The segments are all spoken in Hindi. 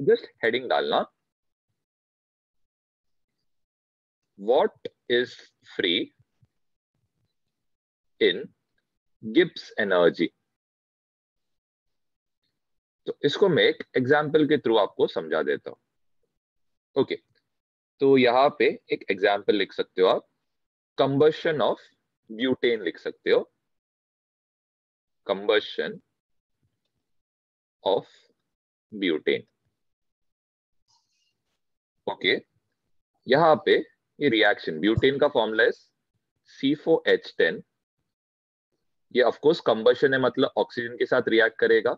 जस्ट हेडिंग डालना, what is free in Gibbs energy. तो इसको मैं एक एग्जाम्पल के थ्रू आपको समझा देता हूं। ओके, तो यहाँ पे एक एग्जाम्पल लिख सकते हो आप, कंबशन ऑफ ब्यूटेन लिख सकते हो, कंबशन ऑफ ब्यूटेन। ओके, यहाँ पे ये रिएक्शन ब्यूटेन का फॉर्मूला है C4H10। ये ऑफ कोर्स कंबशन है, मतलब ऑक्सीजन के साथ रिएक्ट करेगा।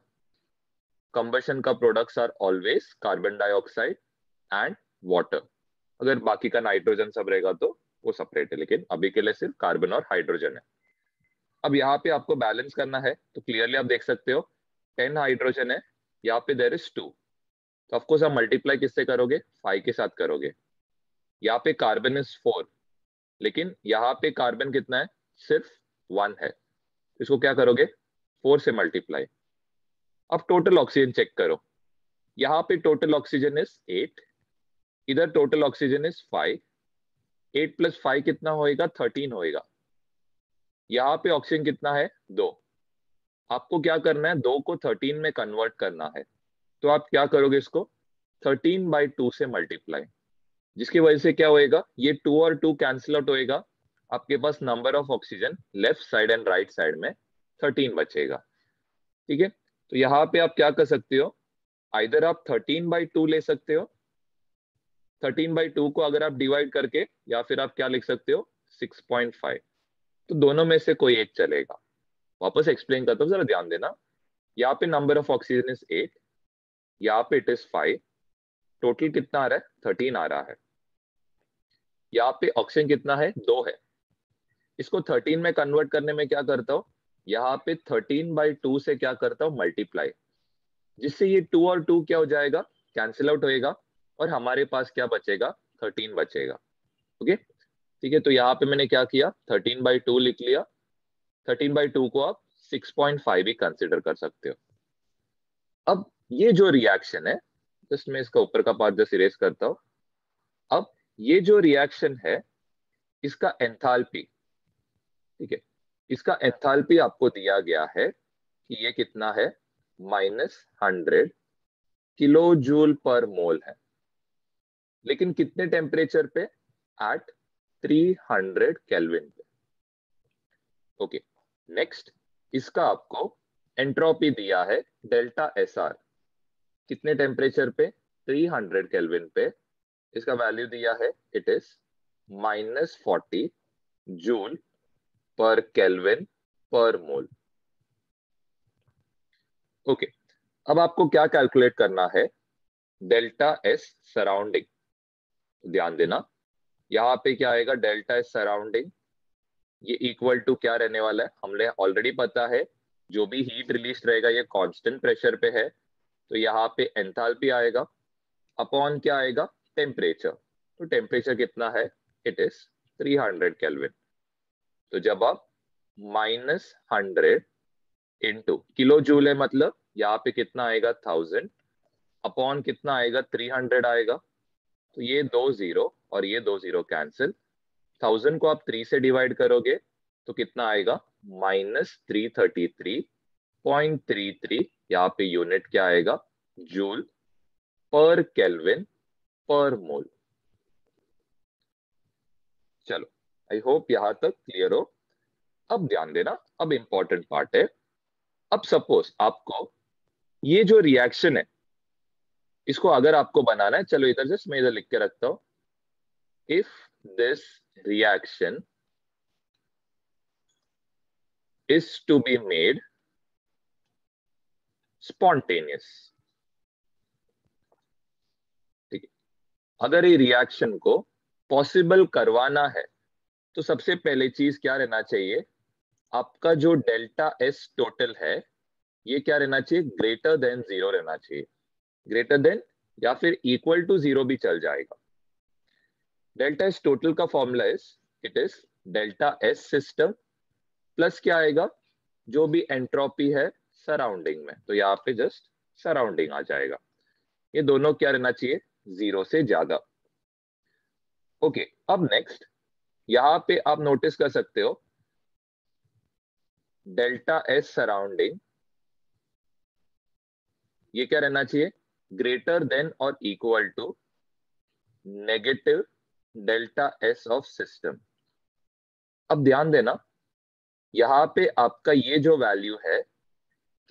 कंबशन का products are always carbon dioxide and water. अगर बाकी का नाइट्रोजन सब रहेगा तो वो सेपरेट है, लेकिन अभी के लिए सिर्फ कार्बन और हाइड्रोजन है। अब यहाँ पे आपको बैलेंस करना है, तो क्लियरली आप देख सकते हो 10 हाइड्रोजन है, यहाँ पे देयर इज 2। तो ऑफकोर्स आप मल्टीप्लाई किससे करोगे, 5 के साथ करोगे। यहाँ पे कार्बन इज 4, लेकिन यहाँ पे कार्बन कितना है, सिर्फ 1 है। इसको क्या करोगे, 4 से मल्टीप्लाई। अब टोटल ऑक्सीजन चेक करो, यहाँ पे टोटल ऑक्सीजन इज 8, इधर टोटल ऑक्सीजन इज 5। 8 + 5 कितना होएगा, 13 होएगा। यहाँ पे ऑक्सीजन कितना है, 2। आपको क्या करना है, 2 को 13 में कन्वर्ट करना है। तो आप क्या करोगे, इसको 13/2 से मल्टीप्लाई, जिसकी वजह से क्या होएगा, ये 2 और 2 कैंसिल आउट होएगा। आपके पास number of oxygen left side and right side में 13 बचेगा। ठीक है, तो यहाँ पे आप क्या कर सकते हो, आइदर आप 13/2 ले सकते हो, 13/2 को अगर आप डिवाइड करके, या फिर आप क्या लिख सकते हो, 6.5। तो दोनों में से कोई एक चलेगा। वापस एक्सप्लेन करता हूँ, जरा ध्यान देना। यहाँ पे नंबर ऑफ ऑक्सीजन इज 8, यहाँ पे इट इज 5। टोटल कितना आ रहा है, 13 आ रहा है। यहाँ पे ऑक्सीजन कितना है, 2 है। इसको 13 में कन्वर्ट करने में क्या करता हूँ, यहाँ पे 13/2 से क्या करता हूँ, मल्टीप्लाई, जिससे ये 2 और 2 क्या हो जाएगा, कैंसिल आउट होएगा, और हमारे पास क्या बचेगा, 13 बचेगा। ओके, ठीक है। तो यहाँ पे मैंने क्या किया, 13/2 लिख लिया। 13/2 को आप 6.5 भी कंसिडर कर सकते हो। अब ये जो रिएक्शन है, जस्ट मैं इसका ऊपर का पार्ट जस्ट इरेज करता हूं। अब ये जो रिएक्शन है, इसका एंथैल्पी, ठीक है, इसका एंथैल्पी आपको दिया गया है कि ये कितना है, -100 किलोजूल पर मोल है, लेकिन कितने टेम्परेचर पे, एट 300 केल्विन पे। ओके, नेक्स्ट इसका आपको एंट्रोपी दिया है ΔSR, कितने टेम्परेचर पे, 300 केल्विन पे। इसका वैल्यू दिया है, इट इज -40 जूल पर केल्विन पर मोल। ओके, अब आपको क्या कैलकुलेट करना है, ΔS सराउंडिंग। ध्यान देना, यहाँ पे क्या आएगा, ΔS सराउंडिंग, ये इक्वल टू क्या रहने वाला है, हमने ऑलरेडी पता है, जो भी हीट रिलीज रहेगा ये कांस्टेंट प्रेशर पे है। तो यहाँ पे एंथैल्पी आएगा, अपॉन क्या आएगा, टेम्परेचर। तो टेम्परेचर कितना है, इट इज 300 केल्विन। तो जब आप -100 इंटू किलो जूल है, मतलब यहाँ पे कितना आएगा, 1000, अपॉन कितना आएगा, 300 आएगा। तो ये 2 0 और ये 2 0 कैंसिल। 1000 को आप 3 से डिवाइड करोगे तो कितना आएगा, -333.33। यहाँ पे यूनिट क्या आएगा, जूल पर केल्विन पर मोल। चलो, आई होप यहां तक क्लियर हो। अब ध्यान देना, अब इंपॉर्टेंट पार्ट है। अब सपोज आपको ये जो रिएक्शन है, इसको अगर आपको बनाना है, चलो इधर जस्ट मैं इधर लिख के रखता हूं, if this reaction is to be made spontaneous, ठीक है, अगर ये रिएक्शन को पॉसिबल करवाना है, तो सबसे पहले चीज क्या रहना चाहिए, आपका जो ΔS टोटल है, ये क्या रहना चाहिए, ग्रेटर देन 0 रहना चाहिए। ग्रेटर देन या फिर इक्वल टू 0 भी चल जाएगा। ΔS टोटल का formula it is ΔS system plus क्या आएगा, जो भी एंट्रोपी है सराउंडिंग में, तो यहाँ पे जस्ट सराउंडिंग आ जाएगा। ये दोनों क्या रहना चाहिए, 0 से ज्यादा। ओके, अब नेक्स्ट यहां पे आप नोटिस कर सकते हो डेल्टा एस सराउंडिंग, ये क्या रहना चाहिए, ग्रेटर देन और equal to negative delta S of system. अब ध्यान देना यहां पे आपका ये जो वैल्यू है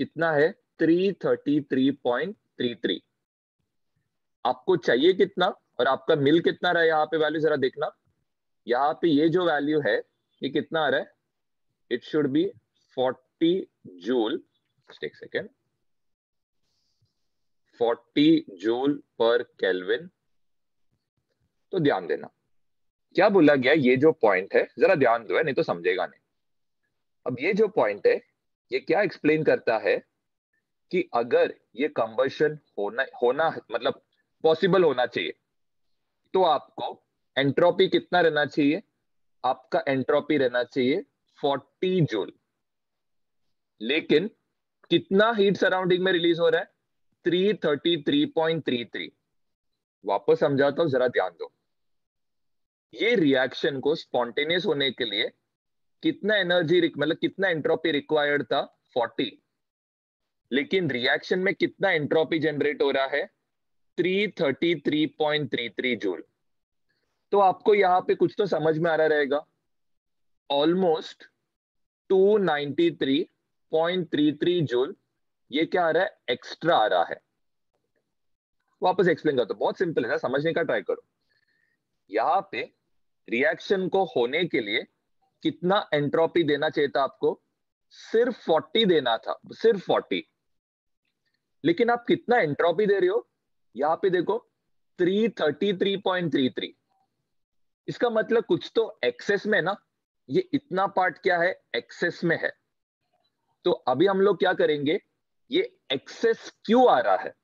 कितना है, 333.33। आपको चाहिए कितना और आपका मिल कितना रहा है यहाँ पे वैल्यू, जरा देखना। यहाँ पे ये जो वैल्यू है ये कितना आ रहा है, इट शुड बी 40 जूल, एक सेकेंड, 40 जूल पर केल्विन। तो ध्यान देना क्या बोला गया, ये जो पॉइंट है जरा ध्यान दो, नहीं तो समझेगा नहीं। अब ये जो पॉइंट है ये क्या एक्सप्लेन करता है कि अगर ये कंबशन होना होना मतलब पॉसिबल होना चाहिए तो आपको एंट्रोपी कितना रहना चाहिए, आपका एंट्रोपी रहना चाहिए 40 जूल। लेकिन कितना हीट सराउंडिंग में रिलीज हो रहा है, 333.33। वापस समझाता हूं, जरा ध्यान दो। ये रिएक्शन को स्पॉन्टेनियस होने के लिए कितना एनर्जी मतलब कितना एंट्रोपी रिक्वायर्ड था, 40। लेकिन रिएक्शन में कितना एंट्रोपी जनरेट हो रहा है, 333.33 जूल। तो आपको यहां पे कुछ तो समझ में आ रहा रहेगा, ऑलमोस्ट 293.33 जूल ये क्या आ रहा है, एक्स्ट्रा आ रहा है। वापस एक्सप्लेन करता हूं, बहुत सिंपल है, समझने का ट्राई करो। यहां पे रिएक्शन को होने के लिए कितना एंट्रोपी देना चाहिए था आपको, सिर्फ 40 देना था, सिर्फ 40। लेकिन आप कितना एंट्रोपी दे रहे हो, यहां पे देखो 333.33। इसका मतलब कुछ तो एक्सेस में ना, ये इतना पार्ट क्या है, एक्सेस में है। तो अभी हम लोग क्या करेंगे, ये एक्सेस क्यों आ रहा है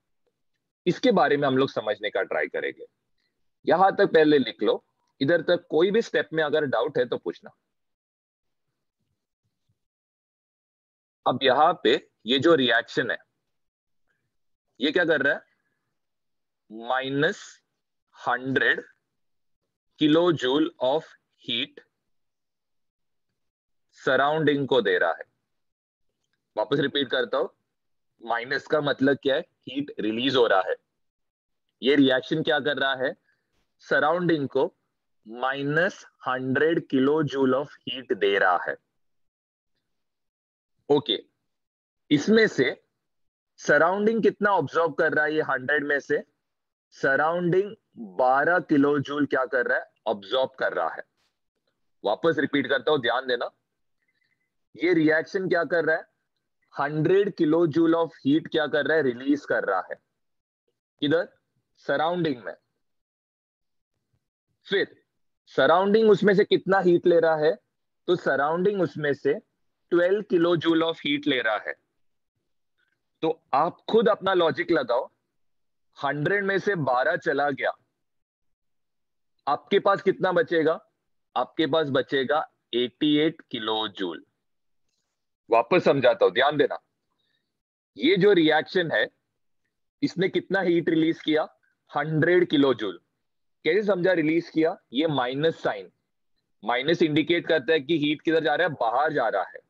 इसके बारे में हम लोग समझने का ट्राई करेंगे। यहां तक पहले लिख लो, इधर तक कोई भी स्टेप में अगर डाउट है तो पूछना। अब यहां पे ये जो रिएक्शन है ये क्या कर रहा है, -100 kilo joule of heat surrounding को दे रहा है। वापस रिपीट करता हूं, माइनस का मतलब क्या है, हीट रिलीज हो रहा है। ये रिएक्शन क्या कर रहा है, सराउंडिंग को -100 किलो जूल ऑफ हीट दे रहा है। ओके, इसमें से सराउंडिंग कितना ऑब्जॉर्व कर रहा है, ये 100 में से सराउंडिंग 12 किलो जूल क्या कर रहा है, ऑब्जॉर्व कर रहा है। वापस रिपीट करता हूं, ध्यान देना। ये रिएक्शन क्या कर रहा है, 100 किलो जूल ऑफ हीट क्या कर रहा है, रिलीज कर रहा है किधर, सराउंडिंग में। फिर सराउंडिंग उसमें से कितना हीट ले रहा है, तो सराउंडिंग उसमें से 12 किलो जूल ऑफ हीट ले रहा है। तो आप खुद अपना लॉजिक लगाओ, 100 में से 12 चला गया, आपके पास कितना बचेगा, आपके पास बचेगा 88 किलो जूल। वापस समझाता हूं, ध्यान देना। ये जो रिएक्शन है इसने कितना हीट रिलीज किया, 100 किलो जूल। कैसे समझा रिलीज किया, ये माइनस साइन, माइनस इंडिकेट करता है कि हीट किधर जा रहा है, बाहर जा रहा है।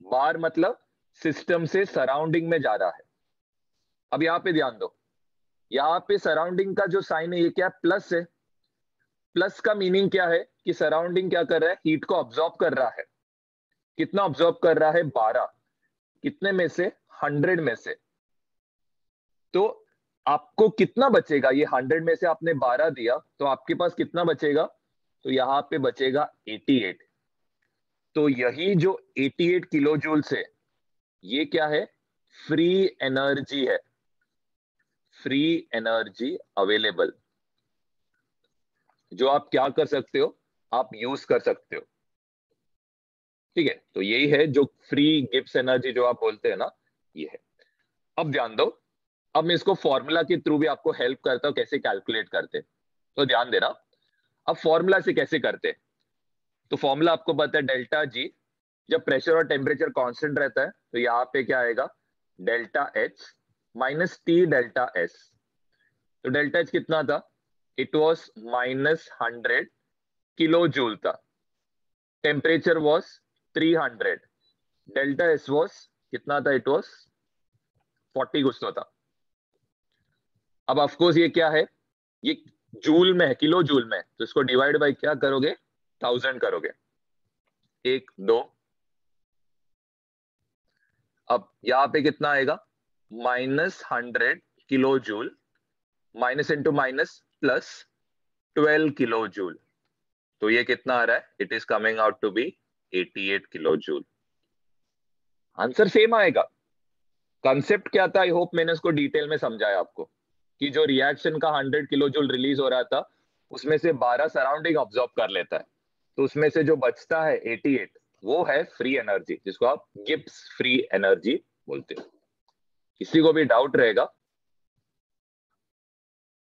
बाहर मतलब सिस्टम से सराउंडिंग में जा रहा है। अब यहां पे ध्यान दो, यहां पे सराउंडिंग का जो साइन है ये क्या, प्लस है। प्लस का मीनिंग क्या है कि सराउंडिंग क्या कर रहा है, हीट को ऑब्जॉर्ब कर रहा है। कितना ऑब्जॉर्ब कर रहा है, 12। कितने में से, 100 में से। तो आपको कितना बचेगा, ये 100 में से आपने 12 दिया तो आपके पास कितना बचेगा, तो यहां पे बचेगा 88। तो यही जो 88 किलो जूल से ये क्या है, फ्री एनर्जी है, फ्री एनर्जी अवेलेबल, जो आप क्या कर सकते हो, आप यूज कर सकते हो। ठीक है, तो यही है जो फ्री गिब्स एनर्जी जो आप बोलते हैं ना, ये है। अब ध्यान दो, अब मैं इसको फॉर्मूला के थ्रू भी आपको हेल्प करता हूं कैसे कैलकुलेट करते हैं। तो ध्यान देना, अब फॉर्मूला से कैसे करते हैं। तो फॉर्मूला आपको पता है डेल्टा जी, जब प्रेशर और टेम्परेचर कांस्टेंट रहता है तो यहाँ पे क्या आएगा, delta H minus T delta S. तो डेल्टा एच कितना था, इट वॉज -100 किलो जूल था, temperature was 300, delta S was कितना था, इट वॉज 40 कुछ तो था। अब ऑफकोर्स ये क्या है, ये जूल में है, किलो जूल में है, तो इसको डिवाइड बाय क्या करोगे, 1000 करोगे, 1 2। अब यहां पे कितना आएगा, -100 kilo joule, minus into minus plus 12 kilo joule, तो ये कितना आ रहा है, it is coming out to be 88 kilo joule. Answer same आएगा। कंसेप्ट क्या था, आई होप मैंने उसको डिटेल में समझाया आपको, कि जो रिएक्शन का 100 किलो जूल रिलीज हो रहा था, उसमें से 12 सराउंडिंग ऑब्जॉर्व कर लेता है, तो उसमें से जो बचता है 88, वो है फ्री एनर्जी, जिसको आप गिब्स फ्री एनर्जी बोलते हो। किसी को भी डाउट रहेगा?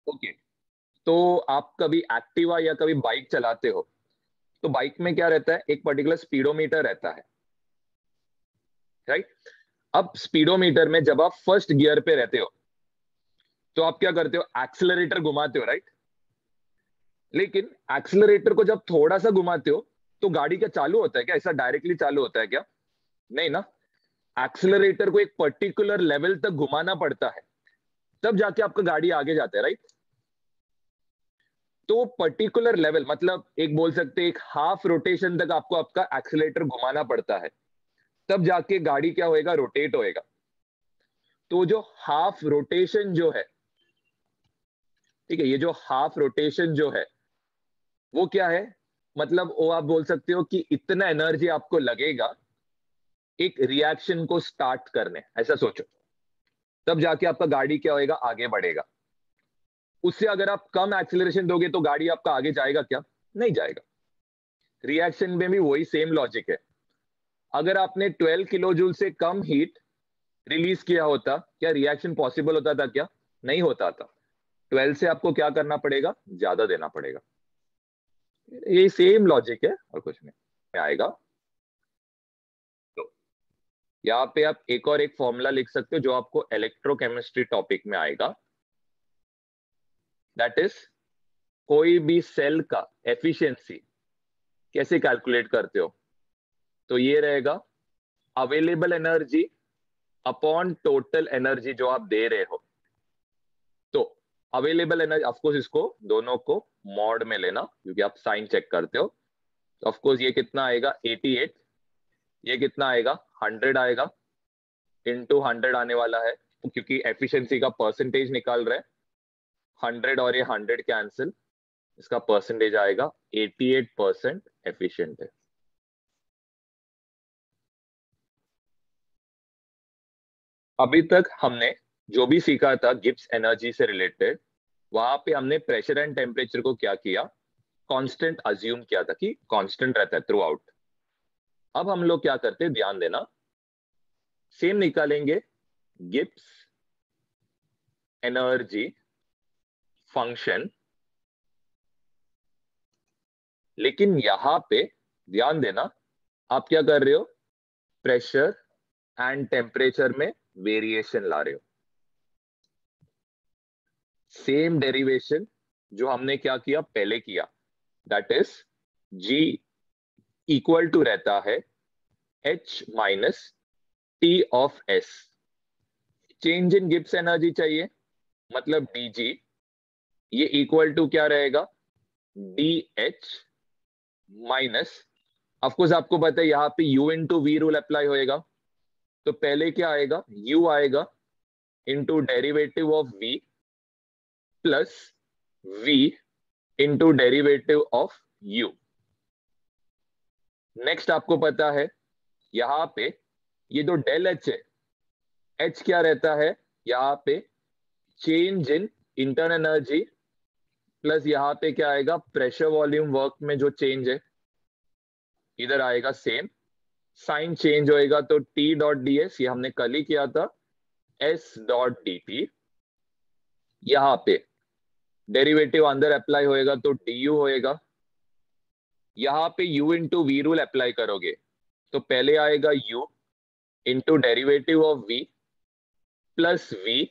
ओके, तो आप कभी एक्टिवा या कभी बाइक चलाते हो, तो बाइक में क्या रहता है, एक पर्टिकुलर स्पीडोमीटर रहता है, राइट। अब स्पीडोमीटर में जब आप फर्स्ट गियर पे रहते हो, तो आप क्या करते हो, एक्सेलरेटर घुमाते हो, राइट। लेकिन एक्सेलरेटर को जब थोड़ा सा घुमाते हो, तो गाड़ी क्या चालू होता है क्या, ऐसा डायरेक्टली चालू होता है क्या, नहीं ना। एक्सेलरेटर को एक पर्टिकुलर लेवल तक घुमाना पड़ता है, तब जाके आपका गाड़ी आगे जाता है, राइट। तो पर्टिकुलर लेवल मतलब एक बोल सकते हैं, एक हाफ रोटेशन तक आपको आपका एक्सेलरेटर घुमाना पड़ता है, तब जाके गाड़ी क्या होएगा, रोटेट होएगा। तो जो हाफ रोटेशन जो है, ठीक है, ये जो हाफ रोटेशन जो है वो क्या है, मतलब वो आप बोल सकते हो कि इतना एनर्जी आपको लगेगा एक रिएक्शन को स्टार्ट करने, ऐसा सोचो, तब जाके आपका गाड़ी क्या होएगा, आगे बढ़ेगा। उससे अगर आप कम एक्सेलरेशन दोगे तो गाड़ी आपका आगे जाएगा क्या, नहीं जाएगा। रिएक्शन में भी वही सेम लॉजिक है। अगर आपने 12 किलो जूल से कम हीट रिलीज किया होता, क्या रिएक्शन पॉसिबल होता था क्या, नहीं होता था। 12 से आपको क्या करना पड़ेगा, ज्यादा देना पड़ेगा। ये सेम लॉजिक है और कुछ नहीं आएगा। तो यहाँ पे आप एक और एक फॉर्मूला लिख सकते हो जो आपको इलेक्ट्रोकेमिस्ट्री टॉपिक में आएगा, दैट इज कोई भी सेल का एफिशिएंसी कैसे कैलकुलेट करते हो, तो ये रहेगा available energy upon total energy जो आप दे रहे हो। तो अवेलेबल एनर्जी, ऑफकोर्स इसको दोनों को मॉड में लेना, क्योंकि आप साइन चेक करते हो। तो ऑफकोर्स ये कितना आएगा 88, ये कितना आएगा 100 आएगा, इनटू 100 आने वाला है, क्योंकि एफिशिएंसी का परसेंटेज निकाल रहे हैं, 100 और ये 100 कैंसिल, इसका परसेंटेज आएगा 88% एफिशिएंट है। अभी तक हमने जो भी सीखा था गिब्स एनर्जी से रिलेटेड, वहां पे हमने प्रेशर एंड टेम्परेचर को क्या किया, कांस्टेंट अज्यूम किया था कि कांस्टेंट रहता है थ्रू आउट। अब हम लोग क्या करते हैं, ध्यान देना, सेम निकालेंगे गिब्स एनर्जी फंक्शन, लेकिन यहां पे ध्यान देना, आप क्या कर रहे हो, प्रेशर एंड टेम्परेचर में वेरिएशन ला रहे हो। सेम डेरिवेशन जो हमने क्या किया, पहले किया, that is G equal to रहता है H minus T of S. Change in Gibbs energy चाहिए, मतलब dg, ये इक्वल टू क्या रहेगा, dH माइनस, ऑफकोर्स आपको पता है यहाँ पे U into V rule apply होएगा, तो पहले क्या आएगा, U आएगा into derivative of V plus V into derivative of U। Next आपको पता है यहाँ पे ये जो डेल एच है, एच क्या रहता है यहाँ पे, change in internal energy, plus यहाँ पे क्या आएगा, प्रेशर वॉल्यूम वर्क में जो चेंज है, इधर आएगा सेम, साइन चेंज होएगा तो टी डॉट डी एस, ये हमने कल ही किया था, एस डॉट डी टी। यहाँ पे डेरिवेटिव अंदर अप्लाई होएगा तो डी यू होएगा, यहाँ पे u into V rule apply करोगे, तो पहले आएगा u into derivative of v plus v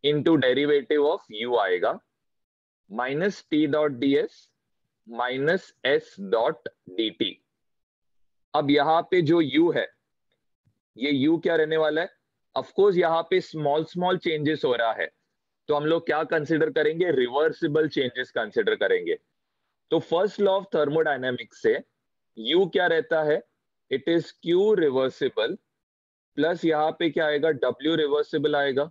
into derivative of u आएगा, minus T dot D S minus S dot D T. अब यहाँ पे जो u है, ये u क्या रहने वाला है? ऑफकोर्स यहाँ पे स्मॉल स्मॉल चेंजेस हो रहा है, तो हम लोग क्या कंसिडर करेंगे? रिवर्सिबल चेंजेस कंसिडर करेंगे। तो फर्स्ट लॉ ऑफ थर्मोडायनेमिक्स से u क्या रहता है? It is q reversible plus यहाँ पे क्या आएगा? w रिवर्सिबल आएगा,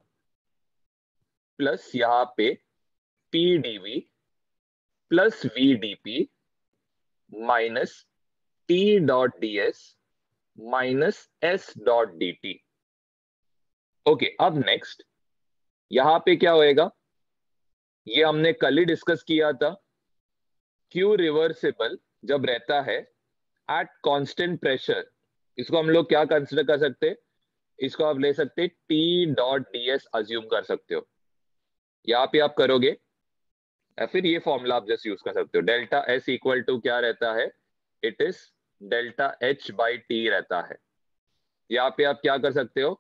प्लस यहाँ पे p dv plus v dp minus t dot ds minus s dot dt। Okay, अब नेक्स्ट यहां पे क्या होएगा? ये हमने कल ही डिस्कस किया था। क्यू रिवर्सिबल जब रहता है एट कांस्टेंट प्रेशर, इसको हम लोग क्या कंसिडर कर सकते हैं? इसको आप ले सकते T dot D S assume कर सकते हो। यहाँ पे आप करोगे, या फिर ये फॉर्मूला आप जस्ट यूज कर सकते हो। डेल्टा एस इक्वल टू क्या रहता है? It is delta H by T रहता है। यहाँ पे आप क्या कर सकते हो?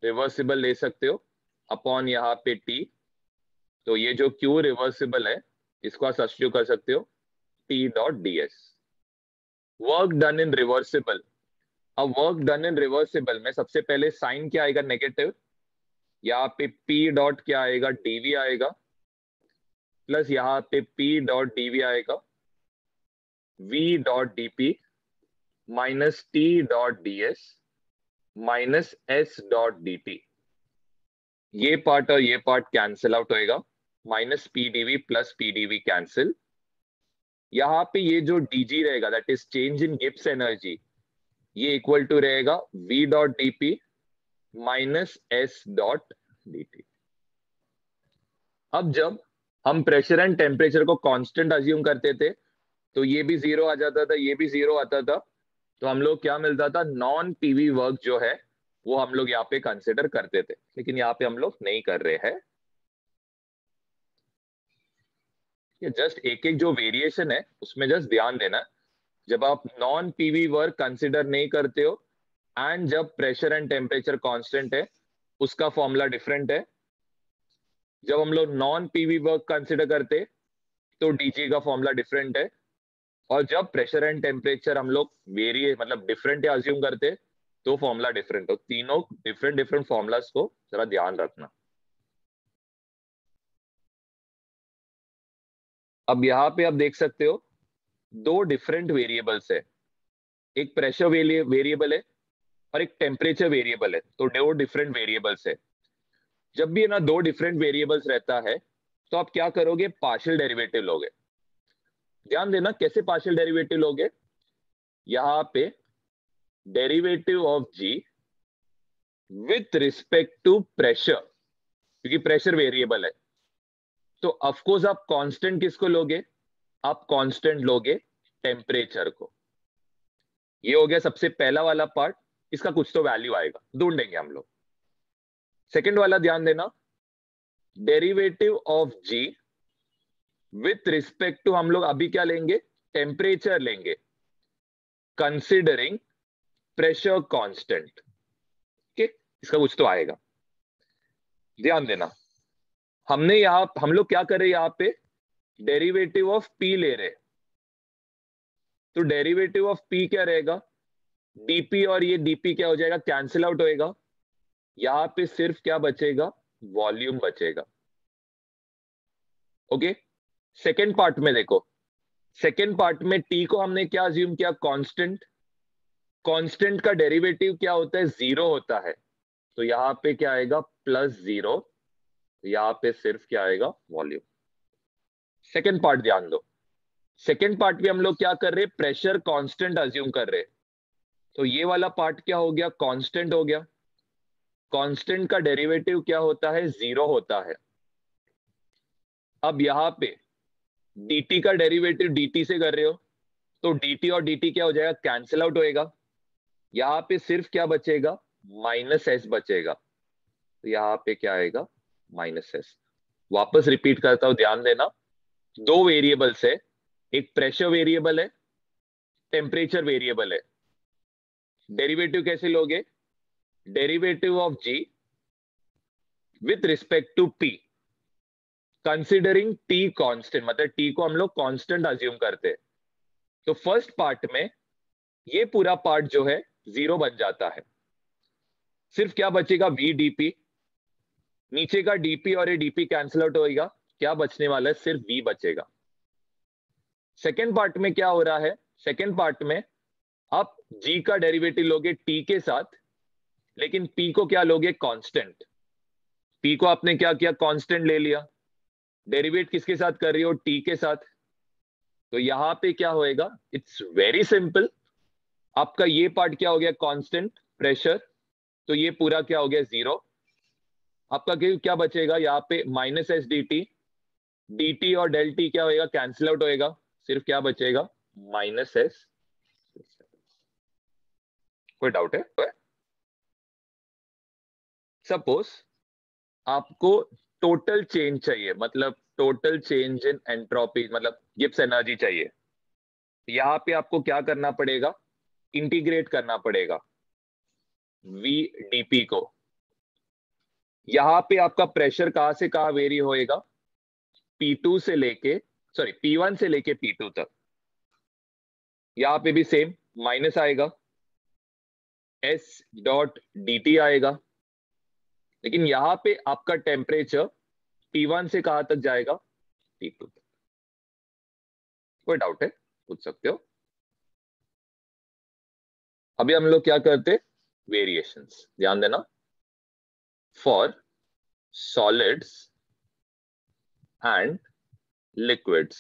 रिवर्सिबल ले सकते हो अपॉन यहाँ पे टी। तो ये जो क्यू रिवर्सिबल है, इसको आप सब्स्टिट्यूट कर सकते हो T dot D S. Work done in reversible. अब वर्क डन इन रिवर्सिबल में सबसे पहले साइन क्या आएगा? नेगेटिव। यहाँ पे P डॉट क्या आएगा? dv आएगा, प्लस यहाँ पे P डॉट dv आएगा, V dot dp minus T dot ds minus S dot dt। ये पार्ट और ये पार्ट कैंसिल आउट होएगा, minus P DV plus P DV cancel. यहाँ पे ये जो dg रहेगा, that is change in Gibbs energy, ये इक्वल टू रहेगा v dot dp minus s dot dt। अब जब हम प्रेशर एंड टेम्परेचर को कांस्टेंट अज्यूम करते थे, तो ये भी जीरो आ जाता था, ये भी जीरो आता था। तो हम लोग क्या मिलता था? नॉन पीवी वर्क जो है वो हम लोग यहाँ पे कंसिडर करते थे, लेकिन यहाँ पे हम लोग नहीं कर रहे हैं। ये जस्ट एक एक जो वेरिएशन है उसमें जस्ट ध्यान देना। जब आप नॉन पीवी वर्क कंसिडर नहीं करते हो एंड जब प्रेशर एंड टेम्परेचर कांस्टेंट है, उसका फॉर्मूला डिफरेंट है। जब हम लोग नॉन पीवी वर्क कंसिडर करते तो डीजी का फॉर्मूला डिफरेंट है। और जब प्रेशर एंड टेम्परेचर हम लोग वेरिए मतलब डिफरेंट है अज्यूम करते, तो फॉर्मूला डिफरेंट हो। तीनों डिफरेंट डिफरेंट फॉर्मूलाज को जरा ध्यान रखना। अब यहाँ पे आप देख सकते हो दो डिफरेंट वेरिएबल्स है, एक प्रेशर वेरिएबल है और एक टेम्परेचर वेरिएबल है। तो दो डिफरेंट वेरिएबल्स है। जब भी ना दो डिफरेंट वेरिएबल्स रहता है, तो आप क्या करोगे? पार्शियल डेरिवेटिव लोगे। ध्यान देना कैसे पार्शियल डेरिवेटिव लोगे। यहाँ पे derivative of G with respect to pressure, क्योंकि प्रेशर वेरिएबल है, तो ऑफकोर्स आप कांस्टेंट किसको लोगे? आप कांस्टेंट लोगे टेम्परेचर को। ये हो गया सबसे पहला वाला पार्ट। इसका कुछ तो वैल्यू आएगा, ढूंढेंगे हम लोग। सेकंड वाला ध्यान देना, derivative of G with respect to, हम लोग अभी क्या लेंगे? टेम्परेचर लेंगे, कंसिडरिंग प्रेशर कांस्टेंट। ओके, इसका कुछ तो आएगा, ध्यान देना। हम लोग क्या कर रहे हैं? यहाँ पे डेरिवेटिव ऑफ पी ले रहे, तो डेरिवेटिव ऑफ पी क्या रहेगा? डीपी और ये डीपी क्या हो जाएगा? कैंसिल आउट होएगा। यहाँ पे सिर्फ क्या बचेगा? वॉल्यूम बचेगा। ओके, सेकेंड पार्ट में देखो। सेकेंड पार्ट में टी को हमने क्या अज्यूम किया? कांस्टेंट। कांस्टेंट का डेरिवेटिव क्या होता है? जीरो होता है। तो यहाँ पे क्या आएगा? Plus zero. यहाँ पे सिर्फ क्या आएगा? वॉल्यूम। सेकेंड पार्ट ध्यान दो। सेकेंड पार्ट में हम लोग क्या कर रहे हैं? प्रेशर कांस्टेंट अज्यूम कर रहे हैं। तो ये वाला पार्ट क्या हो गया? कांस्टेंट हो गया। कांस्टेंट का डेरिवेटिव क्या होता है? जीरो होता है। अब यहाँ पे dt का डेरिवेटिव dt से कर रहे हो, तो dt और dt क्या हो जाएगा? कैंसिल आउट होएगा। यहाँ पे सिर्फ क्या बचेगा? माइनस एस बचेगा। तो यहाँ पे क्या आएगा? Minus S. वापस रिपीट करता हूं, ध्यान देना। दो वेरिएबल्स है, एक प्रेशर वेरिएबल है, टेम्परेचर वेरिएबल है। डेरिवेटिव कैसे लोगे? Derivative of G with respect to P. Considering T constant, मतलब टी को हम लोग कांस्टेंट अज्यूम करते हैं। तो फर्स्ट पार्ट में ये पूरा पार्ट जो है 0 बन जाता है, सिर्फ क्या बचेगा वी डीपी, नीचे का डीपी और ये डीपी कैंसिल आउट होएगा, क्या बचने वाला है, सिर्फ वी बचेगा। सेकेंड पार्ट में क्या हो रहा है, सेकेंड पार्ट में आप जी का डेरिवेटिव लोगे टी के साथ, लेकिन पी को क्या लोगे, कांस्टेंट। पी को आपने क्या किया, कांस्टेंट ले लिया, डेरिवेट किसके साथ कर रही हो, टी के साथ। तो यहां पे क्या होएगा, इट्स वेरी सिंपल, आपका ये पार्ट क्या हो गया, कांस्टेंट प्रेशर, तो ये पूरा क्या हो गया 0। आपका क्या बचेगा यहाँ पे, minus S D T, D T और डेल टी क्या होएगा, कैंसिल आउट होएगा, सिर्फ क्या बचेगा, माइनस एस। कोई डाउट है? सपोज आपको टोटल चेंज चाहिए, मतलब टोटल चेंज इन एंट्रोपी, मतलब गिब्स एनर्जी चाहिए। यहां पे आपको क्या करना पड़ेगा, इंटीग्रेट करना पड़ेगा वी डीपी को। यहां पे आपका प्रेशर कहां से कहां वेरी होएगा, P2 से लेके, सॉरी P1 से लेके P2 तक। यहां पे भी सेम माइनस आएगा, एस डॉट डी टी आएगा, लेकिन यहां पे आपका टेम्परेचर T1 से कहां तक जाएगा, T2 तक। कोई डाउट है, पूछ सकते हो। अभी हम लोग क्या करते, वेरिएशंस, ध्यान देना। फॉर सॉलिड्स एंड लिक्विड्स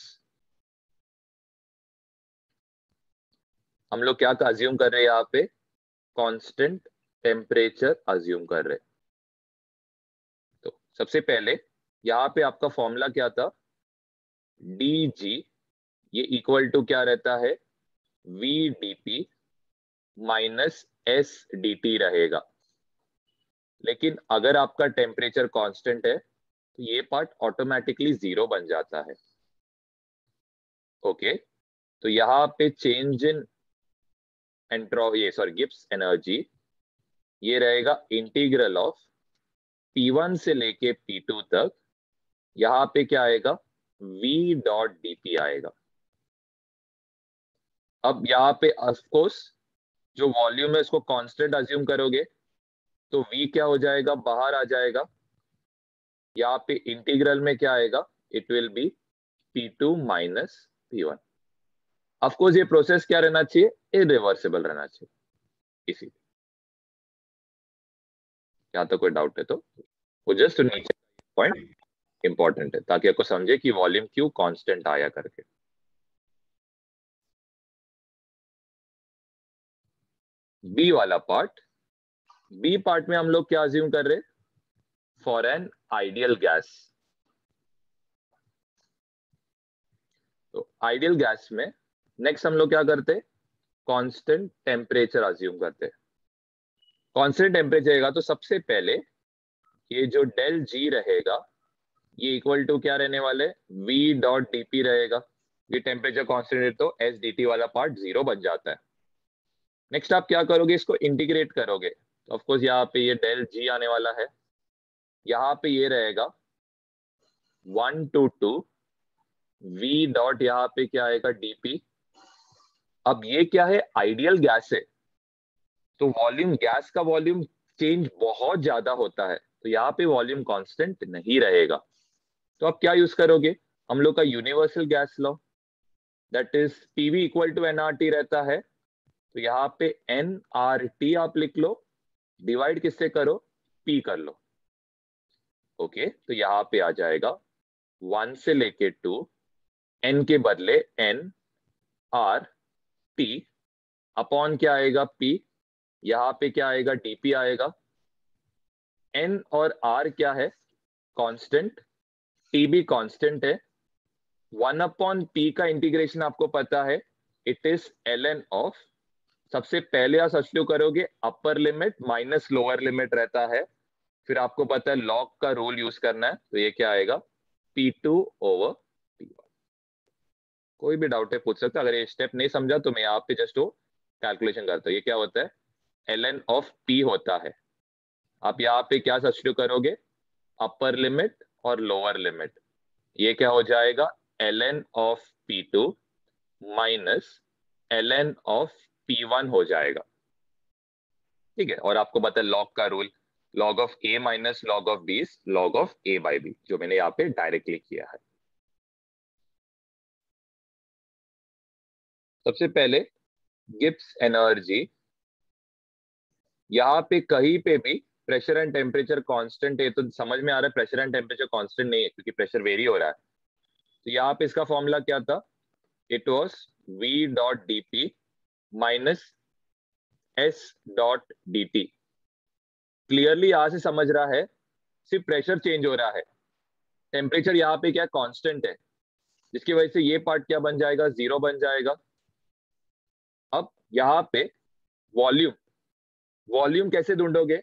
हम लोग क्या अज्यूम कर रहे हैं, यहाँ पे कांस्टेंट टेम्परेचर अज्यूम कर रहे हैं। तो सबसे पहले यहाँ पे आपका फॉर्मूला क्या था, डी जी, ये इक्वल टू क्या रहता है, V D P minus S D T रहेगा। लेकिन अगर आपका टेम्परेचर कांस्टेंट है तो ये पार्ट ऑटोमेटिकली 0 बन जाता है। ओके, तो यहाँ पे चेंज इन ये सॉरी गिब्स एनर्जी, ये रहेगा इंटीग्रल ऑफ P1 से लेके P2 तक। यहां पे क्या आएगा, V डॉट dp आएगा। अब यहाँ पे ऑफकोर्स जो वॉल्यूम है उसको कांस्टेंट अज्यूम करोगे तो V क्या हो जाएगा, बाहर आ जाएगा। यहाँ पे इंटीग्रल में क्या आएगा, it will be P2 minus P1। Of course ये प्रोसेस क्या रहना चाहिए, इरिवर्सिबल रहना चाहिए। इसी यहाँ तो कोई डाउट है तो वो जस्ट नीचे पॉइंट इंपॉर्टेंट है, ताकि आपको समझे कि वॉल्यूम क्यों कांस्टेंट आया करके। बी वाला पार्ट, बी पार्ट में हम लोग क्या अज्यूम कर रहे, फॉर एन आइडियल गैस। तो आइडियल गैस में नेक्स्ट हम लोग क्या करते, कांस्टेंट टेम्परेचर अज्यूम करते। कांस्टेंट टेम्परेचर रहेगा तो सबसे पहले ये जो डेल जी रहेगा ये इक्वल टू क्या रहने वाले, वी डॉट डीपी रहेगा। ये टेम्परेचर कांस्टेंट है तो एस डी टी वाला पार्ट 0 बन जाता है। नेक्स्ट आप क्या करोगे, इसको इंटीग्रेट करोगे तो ऑफकोर्स यहाँ पे ये डेल जी आने वाला है, यहाँ पे ये रहेगा 1 to 2 वी डॉट, यहाँ पे क्या आएगा डीपी। अब ये क्या है, आइडियल गैस है तो वॉल्यूम, गैस का वॉल्यूम चेंज बहुत ज्यादा होता है, तो यहाँ पे वॉल्यूम कांस्टेंट नहीं रहेगा। तो आप क्या यूज करोगे, हम लोग का universal gas law, that is PV equal to NRT रहता है। तो यहाँ पे एन आर टी आप लिख लो, डिवाइड किससे करो, पी कर लो। ओके, तो यहाँ पे आ जाएगा 1 से लेके 2, एन के बदले एन आर टी अपॉन क्या आएगा पी, यहाँ पे क्या आएगा डीपी आएगा। एन और आर क्या है, कांस्टेंट, टी भी कांस्टेंट है। 1 अपॉन पी का इंटीग्रेशन आपको पता है, it is L N of, सबसे पहले आप सब्स्टिट्यूट करोगे upper limit minus lower limit रहता है, फिर आपको पता है लॉग का रूल यूज करना है, तो ये क्या आएगा P2 ओवर P1। कोई भी डाउट है पूछ सकता, अगर ये स्टेप नहीं समझा तो मैं यहाँ पे जस्ट वो कैलकुलेशन करता हूँ। ये क्या होता है, ln ऑफ P होता है। आप यहाँ पे क्या सब्स्टिट्यूट करोगे, अपर लिमिट और लोअर लिमिट, ये क्या हो जाएगा, ln of P2 minus ln of P1 हो जाएगा। ठीक है, और आपको पता है लॉग का rule, log of a minus log of b is log of a by b, जो मैंने यहाँ पे डायरेक्टली किया है। सबसे पहले गिब्स एनर्जी, यहाँ पे कहीं पे भी प्रेशर एंड टेम्परेचर कांस्टेंट है, तो समझ में आ रहा है प्रेशर एंड टेम्परेचर कांस्टेंट नहीं है क्योंकि प्रेशर वेरी हो रहा है। तो यहाँ पे इसका फॉर्मूला क्या था, it was v dot D P minus s dot D T. Clearly यहां से समझ रहा है सिर्फ प्रेशर चेंज हो रहा है, टेम्परेचर यहाँ पे क्या कांस्टेंट है, जिसकी वजह से ये पार्ट क्या बन जाएगा, 0 बन जाएगा। अब यहाँ पे वॉल्यूम, वॉल्यूम कैसे ढूंढोगे,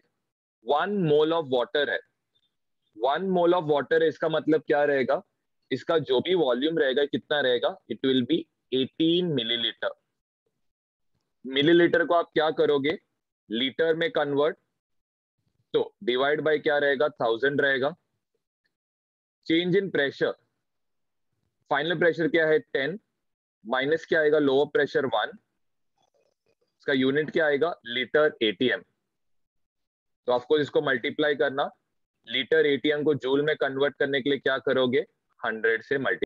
1 मोल ऑफ वाटर है, 1 मोल ऑफ वाटर है, इसका मतलब क्या रहेगा, इसका जो भी वॉल्यूम रहेगा कितना रहेगा, it will be 18 millilitre. Millilitre को आप क्या करोगे, लीटर में कन्वर्ट, तो डिवाइड बाय क्या रहेगा, 1000 रहेगा। Change in pressure, final pressure क्या है 10, माइनस क्या आएगा, लोअर प्रेशर 1, इसका यूनिट क्या आएगा, लीटर एटीएम। तो आपको इसको मल्टीप्लाई करना, लीटर एटीएम को जूल में कन्वर्ट करने के लिए क्या करोगे, 100 से मल्टीप्लाई।